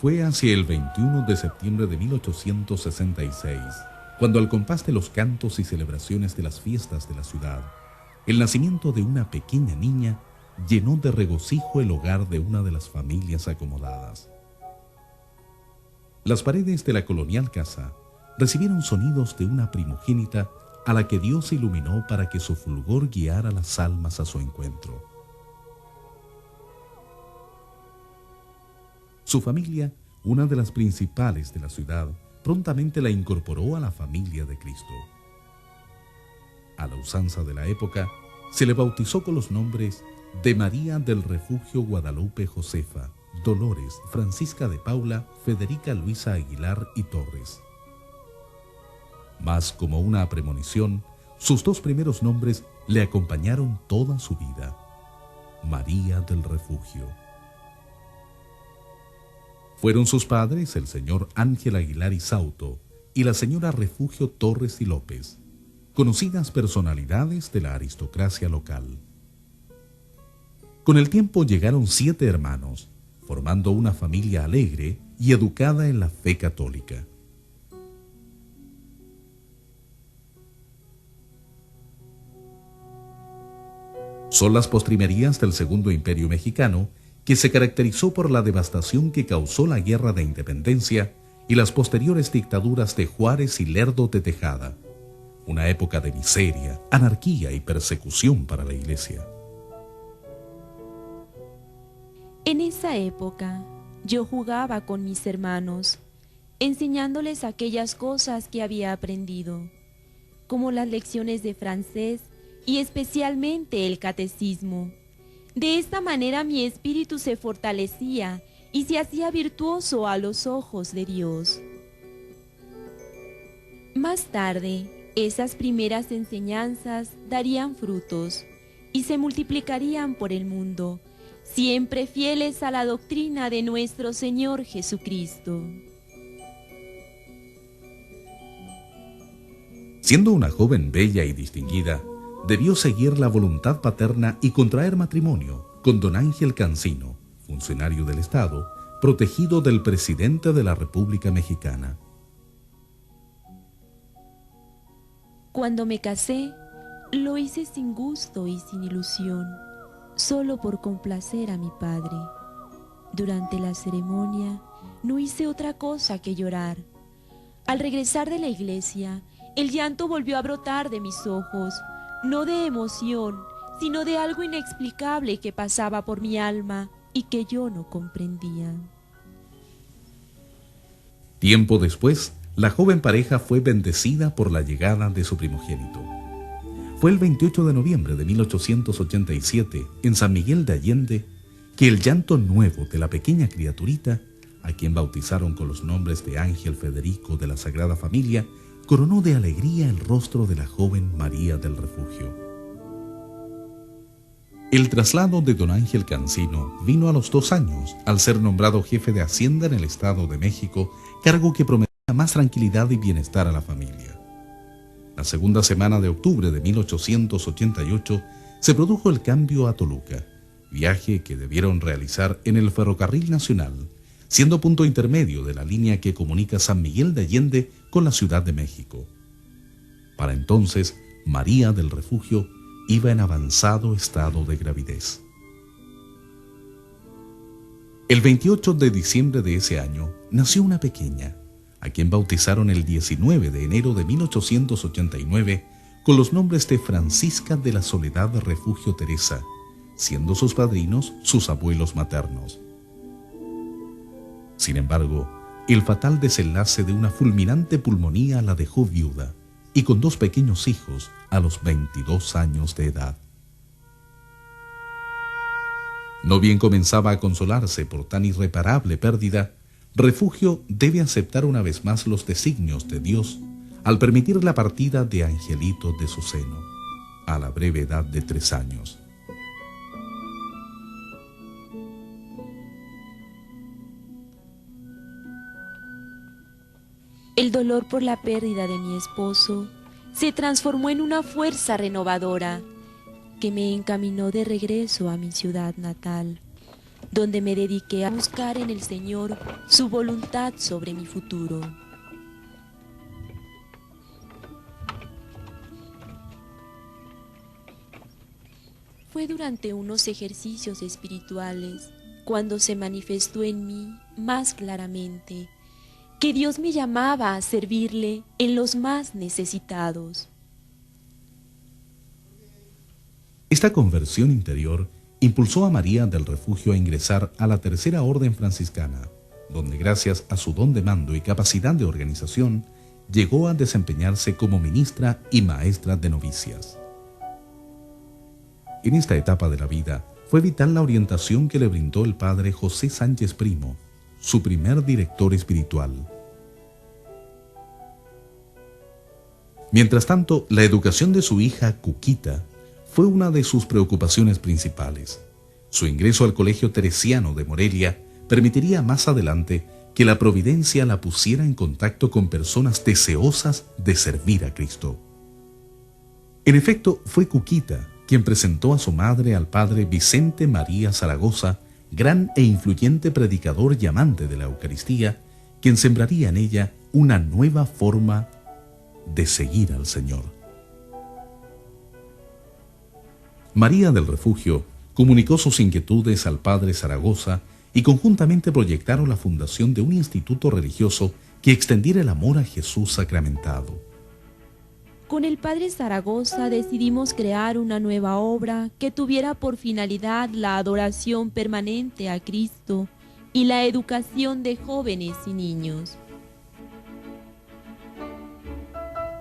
Fue hacia el 21 de septiembre de 1866, cuando al compás de los cantos y celebraciones de las fiestas de la ciudad, el nacimiento de una pequeña niña llenó de regocijo el hogar de una de las familias acomodadas. Las paredes de la colonial casa recibieron sonidos de una primogénita a la que Dios iluminó para que su fulgor guiara las almas a su encuentro. Su familia, una de las principales de la ciudad, prontamente la incorporó a la familia de Cristo. A la usanza de la época, se le bautizó con los nombres de María del Refugio Guadalupe Josefa, Dolores, Francisca de Paula, Federica Luisa Aguilar y Torres. Mas como una premonición, sus dos primeros nombres le acompañaron toda su vida: María del Refugio. Fueron sus padres el señor Ángel Aguilar y Sauto y la señora Refugio Torres y López, conocidas personalidades de la aristocracia local. Con el tiempo llegaron 7 hermanos, formando una familia alegre y educada en la fe católica. Son las postrimerías del Segundo Imperio Mexicano, que se caracterizó por la devastación que causó la Guerra de Independencia y las posteriores dictaduras de Juárez y Lerdo de Tejada, una época de miseria, anarquía y persecución para la Iglesia. En esa época, yo jugaba con mis hermanos, enseñándoles aquellas cosas que había aprendido, como las lecciones de francés y especialmente el catecismo. De esta manera mi espíritu se fortalecía y se hacía virtuoso a los ojos de Dios. Más tarde, esas primeras enseñanzas darían frutos y se multiplicarían por el mundo, siempre fieles a la doctrina de nuestro Señor Jesucristo. Siendo una joven bella y distinguida, debió seguir la voluntad paterna y contraer matrimonio con don Ángel Cancino, funcionario del Estado, protegido del presidente de la República Mexicana. Cuando me casé, lo hice sin gusto y sin ilusión, solo por complacer a mi padre. Durante la ceremonia, no hice otra cosa que llorar. Al regresar de la iglesia, el llanto volvió a brotar de mis ojos, no de emoción, sino de algo inexplicable que pasaba por mi alma y que yo no comprendía. Tiempo después, la joven pareja fue bendecida por la llegada de su primogénito. Fue el 28 de noviembre de 1887, en San Miguel de Allende, que el llanto nuevo de la pequeña criaturita, a quien bautizaron con los nombres de Ángel Federico de la Sagrada Familia, coronó de alegría el rostro de la joven María del Refugio. El traslado de don Ángel Cancino vino a los 2 años, al ser nombrado jefe de Hacienda en el Estado de México, cargo que prometía más tranquilidad y bienestar a la familia. La segunda semana de octubre de 1888 se produjo el cambio a Toluca, viaje que debieron realizar en el Ferrocarril Nacional, siendo punto intermedio de la línea que comunica San Miguel de Allende con la Ciudad de México. Para entonces, María del Refugio iba en avanzado estado de gravidez. El 28 de diciembre de ese año nació una pequeña, a quien bautizaron el 19 de enero de 1889 con los nombres de Francisca de la Soledad Refugio Teresa, siendo sus padrinos sus abuelos maternos. Sin embargo, el fatal desenlace de una fulminante pulmonía la dejó viuda y con 2 pequeños hijos a los 22 años de edad. No bien comenzaba a consolarse por tan irreparable pérdida, Refugio debe aceptar una vez más los designios de Dios al permitir la partida de Angelito de su seno, a la breve edad de 3 años. El dolor por la pérdida de mi esposo se transformó en una fuerza renovadora que me encaminó de regreso a mi ciudad natal. donde me dediqué a buscar en el Señor su voluntad sobre mi futuro. Fue durante unos ejercicios espirituales cuando se manifestó en mí más claramente que Dios me llamaba a servirle en los más necesitados. Esta conversión interior impulsó a María del Refugio a ingresar a la Tercera Orden Franciscana, donde gracias a su don de mando y capacidad de organización, llegó a desempeñarse como ministra y maestra de novicias. En esta etapa de la vida fue vital la orientación que le brindó el padre José Sánchez Primo, su primer director espiritual. Mientras tanto, la educación de su hija Cuquita fue una de sus preocupaciones principales. Su ingreso al Colegio Teresiano de Morelia permitiría más adelante que la providencia la pusiera en contacto con personas deseosas de servir a Cristo. En efecto, fue Cuquita quien presentó a su madre al padre Vicente María Zaragoza, gran e influyente predicador y amante de la Eucaristía, quien sembraría en ella una nueva forma de seguir al Señor. María del Refugio comunicó sus inquietudes al padre Zaragoza y conjuntamente proyectaron la fundación de un instituto religioso que extendiera el amor a Jesús sacramentado. Con el padre Zaragoza decidimos crear una nueva obra que tuviera por finalidad la adoración permanente a Cristo y la educación de jóvenes y niños.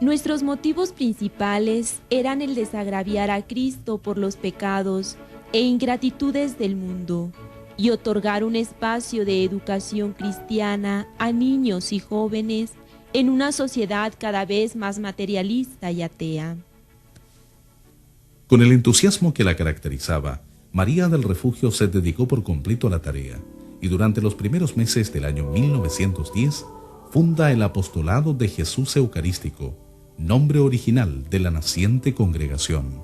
Nuestros motivos principales eran el desagraviar a Cristo por los pecados e ingratitudes del mundo y otorgar un espacio de educación cristiana a niños y jóvenes en una sociedad cada vez más materialista y atea. Con el entusiasmo que la caracterizaba, María del Refugio se dedicó por completo a la tarea y durante los primeros meses del año 1910 funda el Apostolado de Jesús Eucarístico, nombre original de la naciente congregación.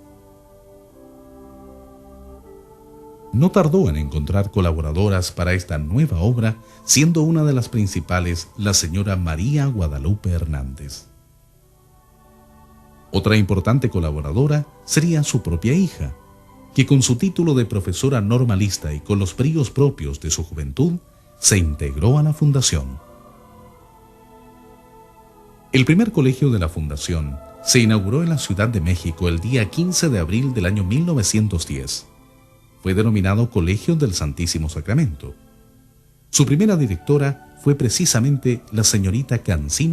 No tardó en encontrar colaboradoras para esta nueva obra, siendo una de las principales la señora María Guadalupe Hernández. Otra importante colaboradora sería su propia hija, que con su título de profesora normalista y con los bríos propios de su juventud, se integró a la fundación. El primer colegio de la fundación se inauguró en la Ciudad de México el día 15 de abril del año 1910. Fue denominado Colegio del Santísimo Sacramento. Su primera directora fue precisamente la señorita Cancino